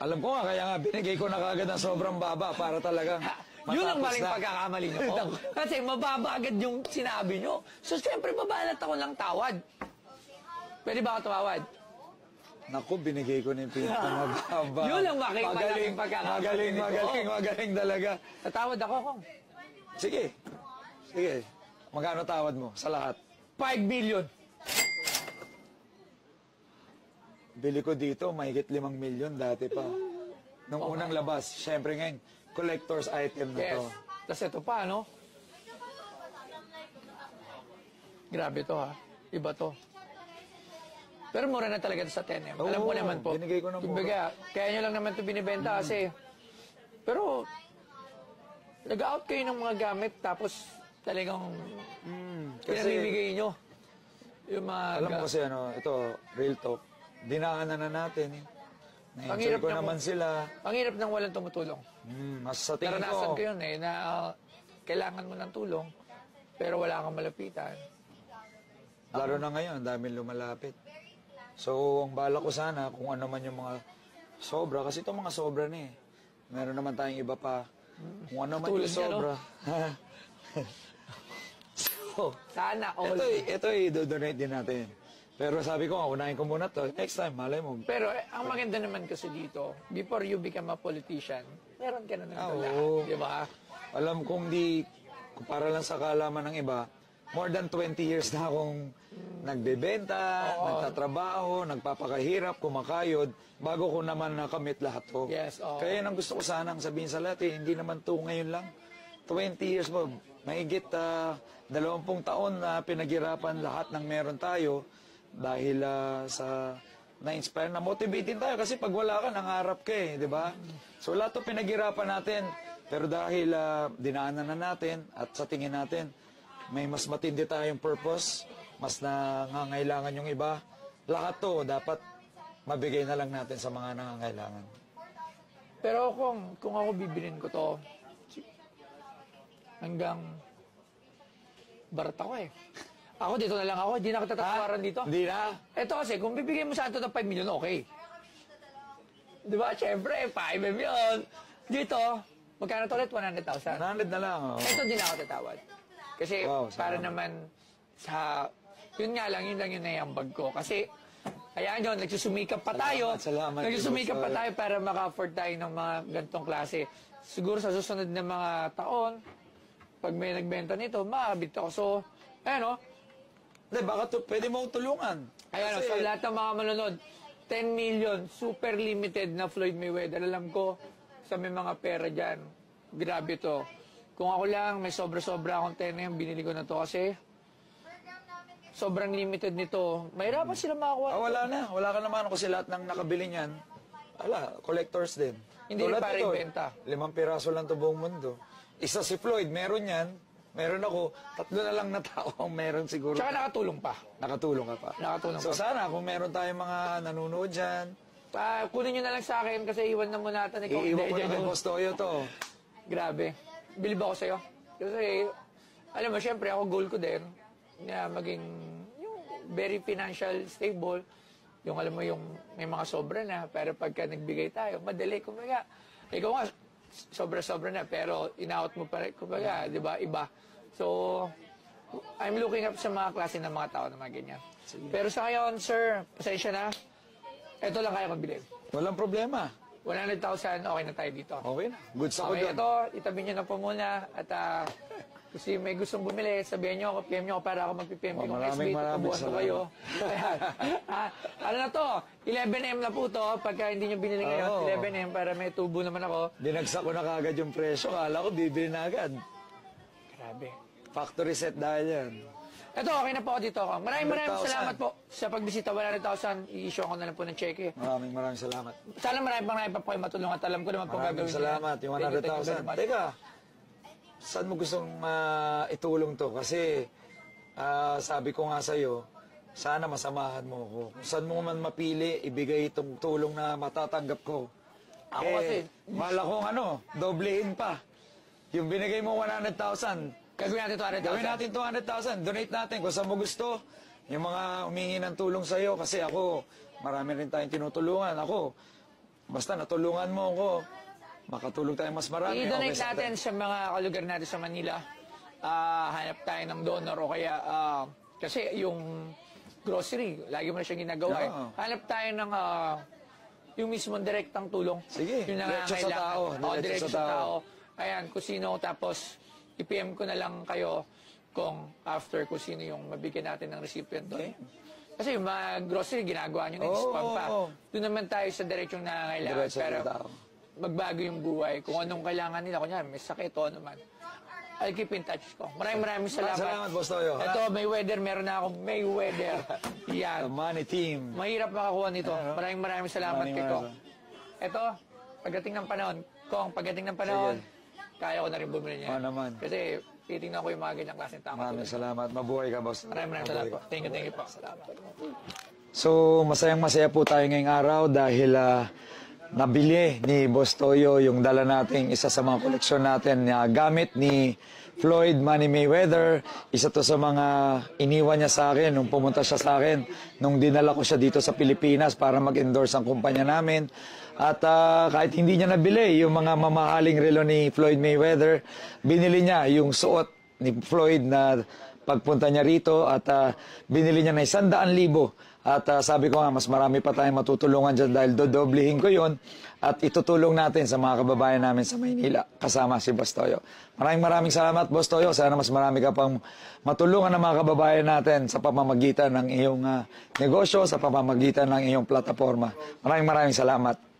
Alam ko nga, kaya nga binigay ko na kagad ng sobrang baba para talagang Yun ang maling na. pagkakamali nyo. Kasi mababa agad yung sinabi nyo. So, siyempre, babalat ako ng tawad. Pwede ba ako tumawad? Naku, binigay ko na yung pinakamababa. Yun ang malaking pagkakamali nito. Magaling talaga. Tatawad ako, Kong. Sige. Sige. Magkano tawad mo sa lahat? 5 million. Bili ko dito, mahigit 5 million dati pa. Nung unang labas, syempre ngayon, collector's item na Yes. to. Tapos ito pa, no? Grabe to, ha? Iba to. Pero mura na talaga ito sa 10M. Oo, Alam ko naman po. binigay ko na mura. Kumbaga, kaya nyo lang naman ito binibenta kasi. Pero, nag-out kayo ng mga gamit tapos talagang pinamimigay nyo. Yung mga... Alam mo kasi ano, ito, real talk. Dinaanan na natin. Ang Na-enjoy hirap ko ng- naman sila. Ang hirap nang walang tumutulong. Mas sa tingin Naranasan ko, ko yun eh, na kailangan mo ng tulong, pero wala kang malapitan. lalo na ngayon, ang daming lumalapit. So, ang bala ko sana, kung ano man yung mga sobra, kasi itong mga sobra na eh. Meron naman tayong iba pa. Kung ano man Tulad yung niya, no? sobra. So, Sana all. ito i-donate din natin. Pero sabi ko, unahin ko muna to. Next time, malay mo. Pero ang maganda naman kasi dito, before you become a politician, meron ka na ng dala. oo. Di ba? Alam kong kung para lang sa kaalaman ng iba, more than 20 years na akong nagbebenta, nagtatrabaho, nagpapakahirap, kumakayod, bago ko naman nakamit lahat to. Yes, oo. Kaya nang gusto ko sanang sabihin sa lahat, hindi naman to ngayon lang. 20 years mo, mahigit 20 taon na pinaghirapan lahat ng meron tayo dahil sa na-inspire, na-motivate din tayo kasi pag wala ka, nangarap ka eh, di ba? So lahat to pinaghirapan natin, pero dahil dinaanan na natin at sa tingin natin, may mas matindi tayong purpose, mas nangangailangan yung iba, lahat to dapat mabigay na lang natin sa mga nangangailangan. Pero kung ako bibilin ko to, hanggang barat ako eh. Ako dito na lang ako, hindi na ako tatatawaran dito. Hindi na? Ito kasi, kung bibigyan mo sa ato ng 5 million, okay. Di ba? Siyempre, 5 million. Dito, magkano to ulit? 100,000. 100 na lang. Oh. Ito din ako tatawad. Kasi Wow, para salamat. naman sa... Yun nga lang, yun lang yung naiambag ko. Kasi, ayan yun, nagsusumikap pa tayo. Salamat. Nagsusumikap pa tayo para maka-afford tayo ng mga gantong klase. Siguro sa susunod na mga taon, pag may nagbenta nito, makakabit ako. So, ayan o. Hindi, baka pwede mo tulungan. Ayan o, Kasi- sa lahat ng mga manonood, 10 million, super limited na Floyd Mayweather. Alam ko, sa may mga pera dyan, grabe to. Kung ako lang, may sobra-sobra akong 10 na yung binili ko na to kasi sobrang limited nito. Mahirapan sila makakuha. Wala na. Wala ka naman kasi lahat ng nakabili niyan. Wala, collectors din. Hindi rin Tulad para ito, ibenta. 5 piraso lang to buong mundo. Isa si Floyd, meron yan. Meron ako. 3 na lang na tao ang meron siguro. Tsaka nakatulong pa. Nakatulong ka pa. Nakatulong So pa. sana kung meron tayong mga nanonood dyan, Kunin nyo na lang sa akin kasi iwan na muna natin. iiwan ko na kay Boss Toyo to. Grabe. Bilib ako sa'yo. Kasi, alam mo, syempre ako goal ko din na maging yung very financial stable. Yung alam mo, yung may mga sobra na. Pero pagka nagbigay tayo, madali. Kumbaga, ikaw nga, sobra-sobra na. Pero inaot mo pa rin. Kumbaga, di ba, iba. So, I'm looking up sa mga klase ng mga tao na mga ganyan. Pero sa ngayon, sir, pasensya na. Ito lang kaya kong bilhin. Walang problema. 100,000, okay na tayo dito. Okay na. Goods ako Okay, doon. ito, itabi nyo na po muna. At kasi may gustong bumili, sabihin nyo ako, PM nyo ako para ako mag-PM. Oh, Kung maraming tubuhan ko kayo. Ayan. Ano na to? 11M na po to. Pagka hindi nyo binili ngayon, Oo. 11M para may tubo naman ako. Dinagsak ko na kagad yung presyo. Kala ko bibili na agad. Grabe. Factory set dahil yan. Ito, okay na po ako dito. Maraming 100,000. salamat po sa pagbisita. 100,000, i-issue ko na lang po ng cheque. Maraming salamat. Sana marami pa po kayo matulungan. At alam ko naman po Maraming gagawin salamat. niyo. Yung Thank you very 100,000. much. Teka, saan mo gustong itulong to? Kasi sabi ko nga sa'yo, sana masamahan mo ako. Kung saan mo man mapili, ibigay itong tulong na matatanggap ko. Ako kasi- Bala kong doblehin pa. Yung binigay mo 100,000, Gagawin natin 200,000. gawin natin 200,000. Donate natin kung saan mo gusto. Yung mga humingi ng tulong sa'yo. Kasi ako, marami rin tayong tinutulungan. Ako, basta natulungan mo ako, makatulong tayo mas marami. I-donate sa natin sa mga kalugar natin sa Manila. Hanap tayo ng donor o kaya kasi yung grocery, lagi mo na siyang ginagawa. Oo. Hanap tayo ng yung mismong direktang tulong. Sige, Yung diretso sa nangangailangan. tao, Oo, diretso diretso sa sa tao. tao. Ayan, kung sino, tapos i-PM ko na lang kayo kung after kung sino yung mabigyan natin ng recipient doon. Okay. Kasi yung mga grocery, ginagawa nyo na Oo, spam pa. oo. Doon naman tayo sa diretsong nangangailangan. Diretso sa Pero tao. magbago yung buhay. Kung anong kailangan nila, kunyari may sakit o ano man. I'll keep in touch ko. Maraming salamat. Salamat, Boss Toyo. Ito, may weather. Meron na akong may weather. The Yan. Money Team. Mahirap makakuha nito. Maraming salamat Maraming kay Kong. Ito, pagdating ng panahon, Kong, pagdating ng panahon, kaya ko na rin bumili niya. Oo naman. Kasi titingnan ko yung mga ganyang klaseng tao. Maraming salamat. Mabuhay ka, Boss. Maraming salamat po. Thank you po. Salamat. So, masayang-masaya po tayo ngayong araw dahil nabili ni Boss Toyo yung dala nating isa sa mga koleksyon natin na gamit ni Floyd Money Mayweather. Isa to sa mga iniwan niya sa akin nung pumunta siya sa akin nung dinala ko siya dito sa Pilipinas para mag-endorse ang kumpanya namin. At kahit hindi niya nabili yung mga mamahaling relo ni Floyd Mayweather, binili niya yung suot ni Floyd na pagpunta niya rito at binili niya na 100,000. At sabi ko nga, mas marami pa tayong matutulungan dyan dahil dodoblihin ko yon at itutulong natin sa mga kababayan namin sa Maynila kasama si Boss Toyo. Maraming salamat, Boss Toyo. Sana mas marami ka pang matulungan ng mga kababayan natin sa pamamagitan ng iyong negosyo, sa pamamagitan ng iyong plataforma. Maraming salamat.